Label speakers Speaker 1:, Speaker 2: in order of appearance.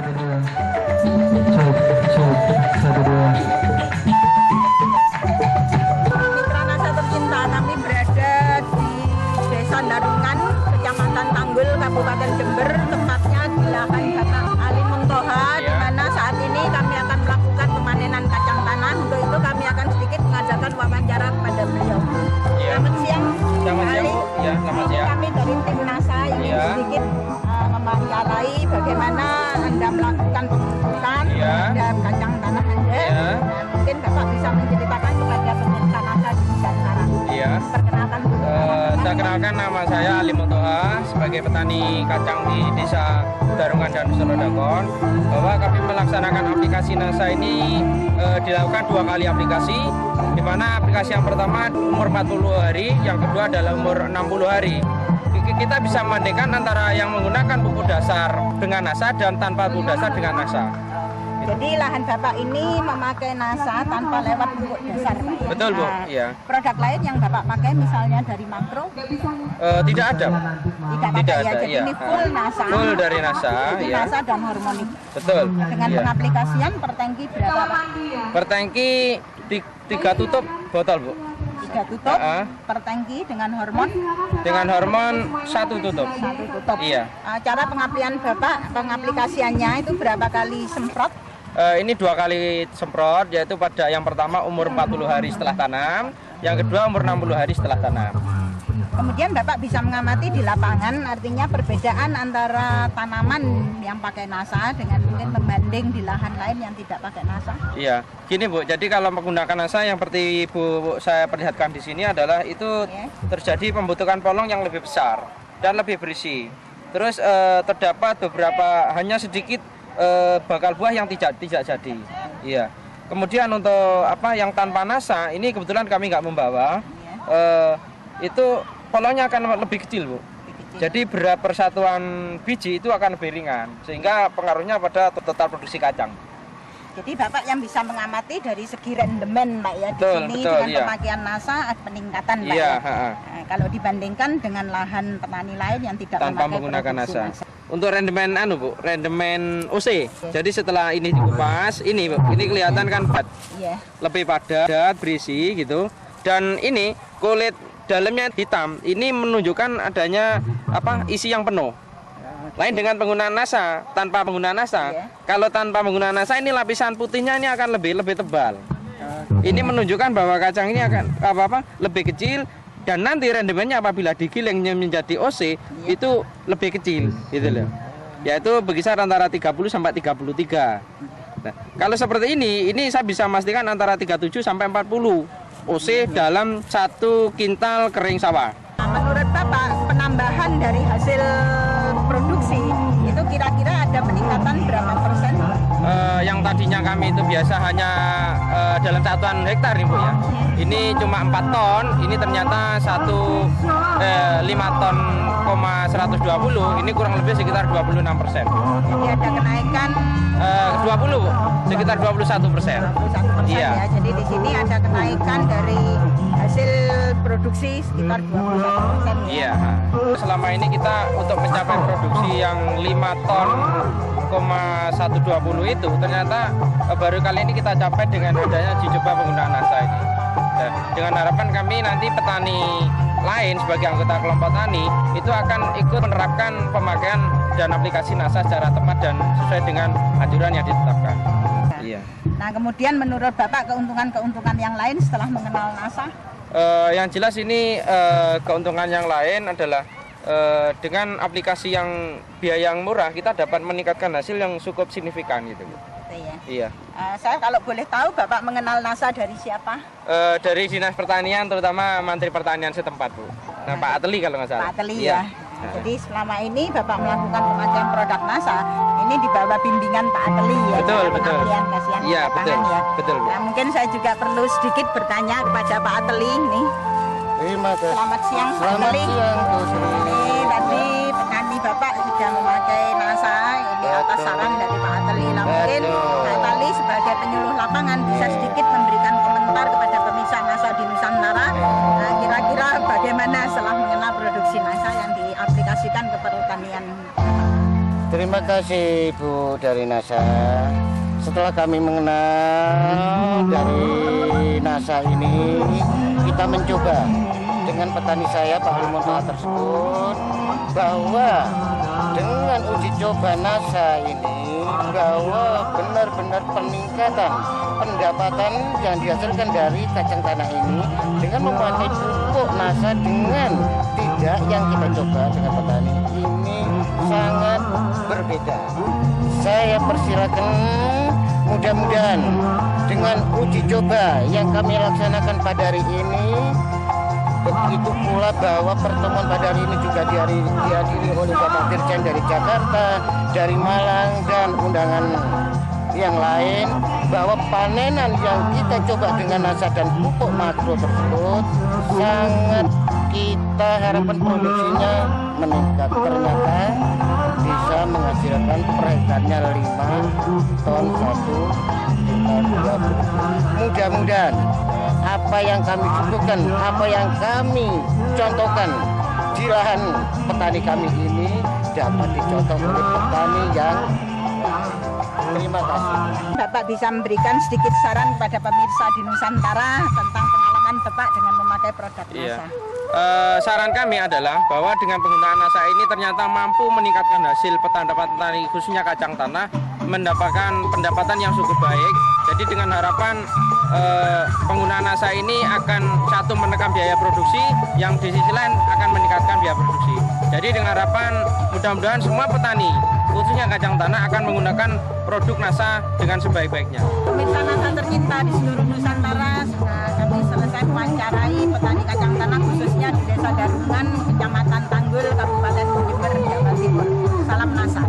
Speaker 1: Mitra Nasa Tercinta, kami berada di Desa Darungan, Kecamatan Tanggul, Kabupaten Jember, tepatnya di lahan Bapak Ali Muntoha, di mana saat ini kami akan melakukan pemanenan kacang tanah. Untuk itu kami akan sedikit mengajarkan wawancara kepada beliau. Selamat siang,
Speaker 2: Selamat siang,
Speaker 1: Ali.
Speaker 2: Bu. Ya, selamat siang.
Speaker 1: Kami dari tim NASA ingin sedikit mewawancarai bagaimana Anda melakukan pemupukan terhadap kacang tanah Anda. Mungkin Bapak bisa menceritakan kepada pemirsa NASA di Nusantara. Perkenalkan dulu.
Speaker 2: Saya kenalkan, nama saya Ali Muntoha sebagai petani kacang di Desa Darungan dan Selodakon. Bahwa kami melaksanakan aplikasi NASA ini dilakukan 2 kali aplikasi, di mana aplikasi yang pertama umur 40 hari, yang kedua adalah umur 60 hari. Kita bisa membandingkan antara yang menggunakan pupuk dasar dengan NASA dan tanpa pupuk dasar dengan NASA.
Speaker 1: Jadi lahan Bapak ini memakai NASA tanpa lewat pupuk dasar, Pak, ya?
Speaker 2: Betul, Bu. Iya.
Speaker 1: Produk lain yang Bapak pakai misalnya dari makro?
Speaker 2: Tidak ada.
Speaker 1: Tidak pakai, ya. Jadi ini full NASA.
Speaker 2: Full dari NASA,
Speaker 1: Itu
Speaker 2: ya.
Speaker 1: NASA dan hormonik.
Speaker 2: Betul.
Speaker 1: Dengan pengaplikasian per tangki berapa, Pak?
Speaker 2: Per tangki 3 tutup botol, Bu.
Speaker 1: 3 tutup per tangki dengan hormon?
Speaker 2: Dengan hormon 1 tutup.
Speaker 1: 1 tutup.
Speaker 2: Iya.
Speaker 1: Cara pengaplikasiannya itu berapa kali semprot?
Speaker 2: Ini 2 kali semprot, yaitu pada yang pertama umur 40 hari setelah tanam, yang kedua umur 60 hari setelah tanam.
Speaker 1: Kemudian Bapak bisa mengamati di lapangan, artinya perbedaan antara tanaman yang pakai NASA dengan mungkin membanding di lahan lain yang tidak pakai NASA.
Speaker 2: Iya, gini Bu, jadi kalau menggunakan NASA yang seperti Bu saya perlihatkan di sini adalah itu terjadi pembentukan polong yang lebih besar dan lebih berisi. Terus terdapat beberapa hanya sedikit bakal buah yang tidak jadi. Iya. Kemudian untuk yang tanpa NASA ini kebetulan kami nggak membawa. Itu polongnya akan lebih kecil, Bu. Jadi berat persatuan biji itu akan lebih ringan, sehingga pengaruhnya pada total produksi kacang.
Speaker 1: Jadi Bapak yang bisa mengamati dari segi rendemen, Pak, ya, di sini dengan pemakaian NASA ada peningkatan, Pak, ya. Nah, kalau dibandingkan dengan lahan petani lain yang tidak
Speaker 2: tanpa menggunakan NASA. Untuk rendemen Bu, rendemen OC. Jadi setelah ini dikupas, ini Bu, ini kelihatan kan lebih padat, berisi gitu. Dan ini kulit dalamnya hitam, ini menunjukkan adanya isi yang penuh. Lain dengan penggunaan NASA, tanpa penggunaan NASA. Kalau tanpa penggunaan NASA ini lapisan putihnya ini akan lebih tebal. Ini menunjukkan bahwa kacang ini akan lebih kecil, dan nanti rendemennya apabila digiling menjadi OC itu lebih kecil gitu loh. Yaitu berkisar antara 30 sampai 33. Nah, kalau seperti ini saya bisa memastikan antara 37 sampai 40 OC dalam 1 kintal kering sawah.
Speaker 1: Menurut Bapak, penambahan dari hasil produksi itu kira-kira ada peningkatan berapa persen?
Speaker 2: Yang tadinya kami itu biasa hanya dalam satuan hektar nih Bu ya. Ini cuma 4 ton, ini ternyata 5 ton, 120, ini kurang lebih sekitar 26%.
Speaker 1: Jadi ada kenaikan
Speaker 2: 20 Bu, sekitar 21%.
Speaker 1: 21%,
Speaker 2: iya.
Speaker 1: Ya. Jadi di sini ada kenaikan dari hasil produksi sekitar 21%.
Speaker 2: Iya. Selama ini kita untuk mencapai produksi yang 5 ton, 120 itu ternyata baru kali ini kita capai dengan adanya uji coba penggunaan NASA ini. Dan dengan harapan kami nanti petani lain sebagai anggota kelompok tani itu akan ikut menerapkan pemakaian dan aplikasi NASA secara tepat dan sesuai dengan anjuran yang ditetapkan. Iya.
Speaker 1: Nah, kemudian menurut Bapak keuntungan-keuntungan yang lain setelah mengenal NASA?
Speaker 2: Yang jelas ini keuntungan yang lain adalah dengan aplikasi yang biaya yang murah kita dapat meningkatkan hasil yang cukup signifikan gitu. Iya.
Speaker 1: Saya kalau boleh tahu Bapak mengenal NASA dari siapa?
Speaker 2: Dari Dinas Pertanian, terutama Menteri Pertanian setempat Bu. Nah, Pak Ateli kalau nggak salah.
Speaker 1: Pak Ateli ya. Jadi selama ini Bapak melakukan pemakaian produk NASA ini di bawah bimbingan Pak Ateli ya.
Speaker 2: Betul.
Speaker 1: Kasihan
Speaker 2: Iya betul.
Speaker 1: Ya.
Speaker 2: Betul. Bu.
Speaker 1: Nah, mungkin saya juga perlu sedikit bertanya kepada Pak Ateli ini. Selamat siang Pak Ateli. Ini tadi petani Bapak sudah memakai NASA ini atas saran dari Pak Ateli. Nah, mungkin Pak Ateli sebagai penyuluh lapangan bisa sedikit memberikan komentar kepada pemirsa NASA di Nusantara. Nah, kira-kira bagaimana setelah mengenal produksi NASA yang diaplikasikan ke pertanian?
Speaker 3: Terima kasih Ibu dari NASA. Setelah kami mengenal dari NASA ini, kita mencoba dengan petani saya Pak Limontoha tersebut bahwa dengan uji coba NASA ini bahwa benar-benar peningkatan pendapatan yang dihasilkan dari kacang tanah ini dengan memakai pupuk NASA dengan tidak yang kita coba dengan petani ini sangat berbeda. Saya persilakan mudah-mudahan dengan uji coba yang kami laksanakan pada hari ini, begitu pula bahwa pertemuan pada hari ini juga dihadiri oleh Bapak Dirjen dari Jakarta, dari Malang, dan undangan yang lain, bahwa panenan yang kita coba dengan NASA dan pupuk makro tersebut sangat kita harapkan produksinya meningkat. Ternyata bisa menghasilkan per hektārnya 5 ton 1 Mudah-mudahan apa yang kami cukupkan, apa yang kami contohkan di lahan petani kami ini dapat dicontoh oleh petani yang. Terima kasih.
Speaker 1: Bapak bisa memberikan sedikit saran kepada pemirsa di Nusantara tentang pengalaman Bapak dengan memakai produk NASA.
Speaker 2: Iya. Saran kami adalah bahwa dengan penggunaan NASA ini ternyata mampu meningkatkan hasil petani khususnya kacang tanah, mendapatkan pendapatan yang cukup baik. Jadi dengan harapan penggunaan NASA ini akan satu menekan biaya produksi, yang di sisi lain akan meningkatkan biaya produksi. Jadi dengan harapan mudah-mudahan semua petani khususnya kacang tanah akan menggunakan produk NASA dengan sebaik-baiknya.
Speaker 1: Pemirsa NASA tercinta di seluruh Nusantara, sudah kami selesai mewawancarai petani kacang tanah khususnya di Desa Darungan, Kecamatan Tanggul, Kabupaten Jember, Jawa Timur. Salam NASA.